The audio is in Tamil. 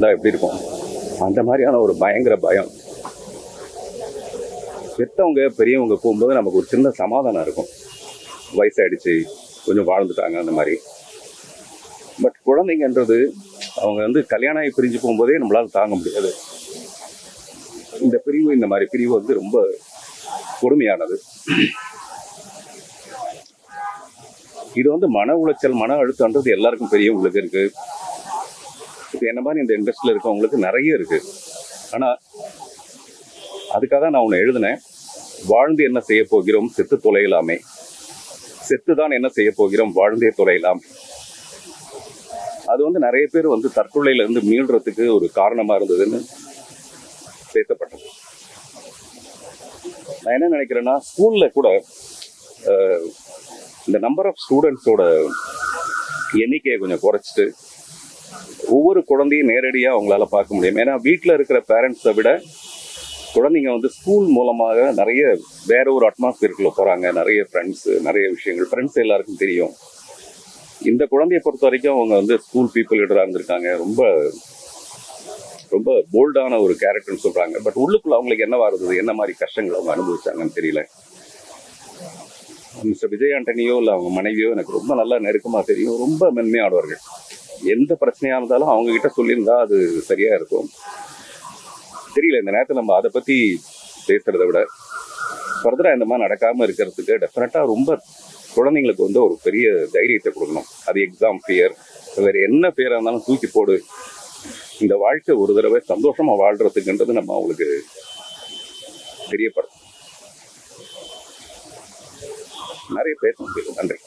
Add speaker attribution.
Speaker 1: எப்படி இருக்கும் அந்த மாதிரியான ஒரு பயங்கர பயம். பெற்றவங்க பெரியவங்க போகும்போது நமக்கு ஒரு சின்ன சமாதானம் இருக்கும், வயசாயிடுச்சு கொஞ்சம் வாழ்ந்துட்டாங்க அந்த மாதிரி. பட் குழந்தைங்கன்றது அவங்க வந்து கல்யாணம் ஆகி பிரிஞ்சு போகும்போதே நம்மளால் தாங்க முடியாது. இந்த பிரிவு, இந்த மாதிரி பிரிவு வந்து ரொம்ப கொடுமையானது. இது வந்து மன உளைச்சல், மன அழுத்தம்ன்றது எல்லாருக்கும் பெரியவங்களுக்கு இருக்கு. இப்போ என்ன மாதிரி இந்த இண்டஸ்ட்ரியில் இருக்கவங்களுக்கு நிறைய இருக்கு. ஆனால் அதுக்காக தான் நான் ஒன்று எழுதினேன், வாழ்ந்து என்ன செய்ய போகிறோம் செத்து தொலையலாமே, செத்து தான் என்ன செய்ய போகிறோம் வாழ்ந்தே தொலையலாம். அது வந்து நிறைய பேர் வந்து தற்கொலையிலேருந்து மீள்றதுக்கு ஒரு காரணமாக இருந்ததுன்னு பேசப்பட்டது. நான் என்ன நினைக்கிறேன்னா, ஸ்கூலில் கூட இந்த நம்பர் ஆஃப் ஸ்டூடெண்ட்ஸோட எண்ணிக்கையை கொஞ்சம் குறைச்சிட்டு ஒவ்வொரு குழந்தையும் நேரடியாக அவங்களால பார்க்க முடியும். ஏன்னா வீட்டில் இருக்கிற பேரண்ட்ஸை விட குழந்தைங்க வந்து ஸ்கூல் மூலமாக நிறைய வேற ஒரு அட்மாஸ்பியருக்குள்ள போகிறாங்க. நிறைய ஃப்ரெண்ட்ஸு, நிறைய விஷயங்கள், ஃப்ரெண்ட்ஸ் எல்லாருக்கும் தெரியும். இந்த குழந்தைய பொறுத்த வரைக்கும் அவங்க வந்து ஸ்கூல் பீப்புள் லீடராக இருந்திருக்காங்க, ரொம்ப ரொம்ப போல்டான ஒரு கேரக்டர்னு சொல்கிறாங்க. பட் உள்ளுக்குள்ள அவங்களுக்கு என்னவா இருந்தது, என்ன மாதிரி கஷ்டங்கள் அவங்க அனுபவிச்சாங்கன்னு தெரியல. மிஸ்டர் விஜய் ஆண்டனியோ இல்லை அவங்க மனைவியோ எனக்கு ரொம்ப நல்லா நெருக்கமாக தெரியும். ரொம்ப மென்மையானவர்கள். எந்த பிரச்சனையாக இருந்தாலும் அவங்கக்கிட்ட சொல்லியிருந்தா அது சரியாக இருக்கும். தெரியல, இந்த நேரத்தில் நம்ம அதை பற்றி பேசுகிறத விட ஃபர்தராக இந்த மாதிரி நடக்காமல் இருக்கிறதுக்கு டெஃபினட்டாக ரொம்ப குழந்தைங்களுக்கு வந்து ஒரு பெரிய தைரியத்தை கொடுக்கணும். அது எக்ஸாம் ஃபியர், வேறு என்ன ஃபியராக இருந்தாலும் தூக்கி போடு, இந்த வாழ்க்கை ஒரு தடவை சந்தோஷமாக வாழ்கிறதுக்குன்றது நம்ம அவங்களுக்கு தெரியப்படும். நிறைய பேச முடியும். நன்றி.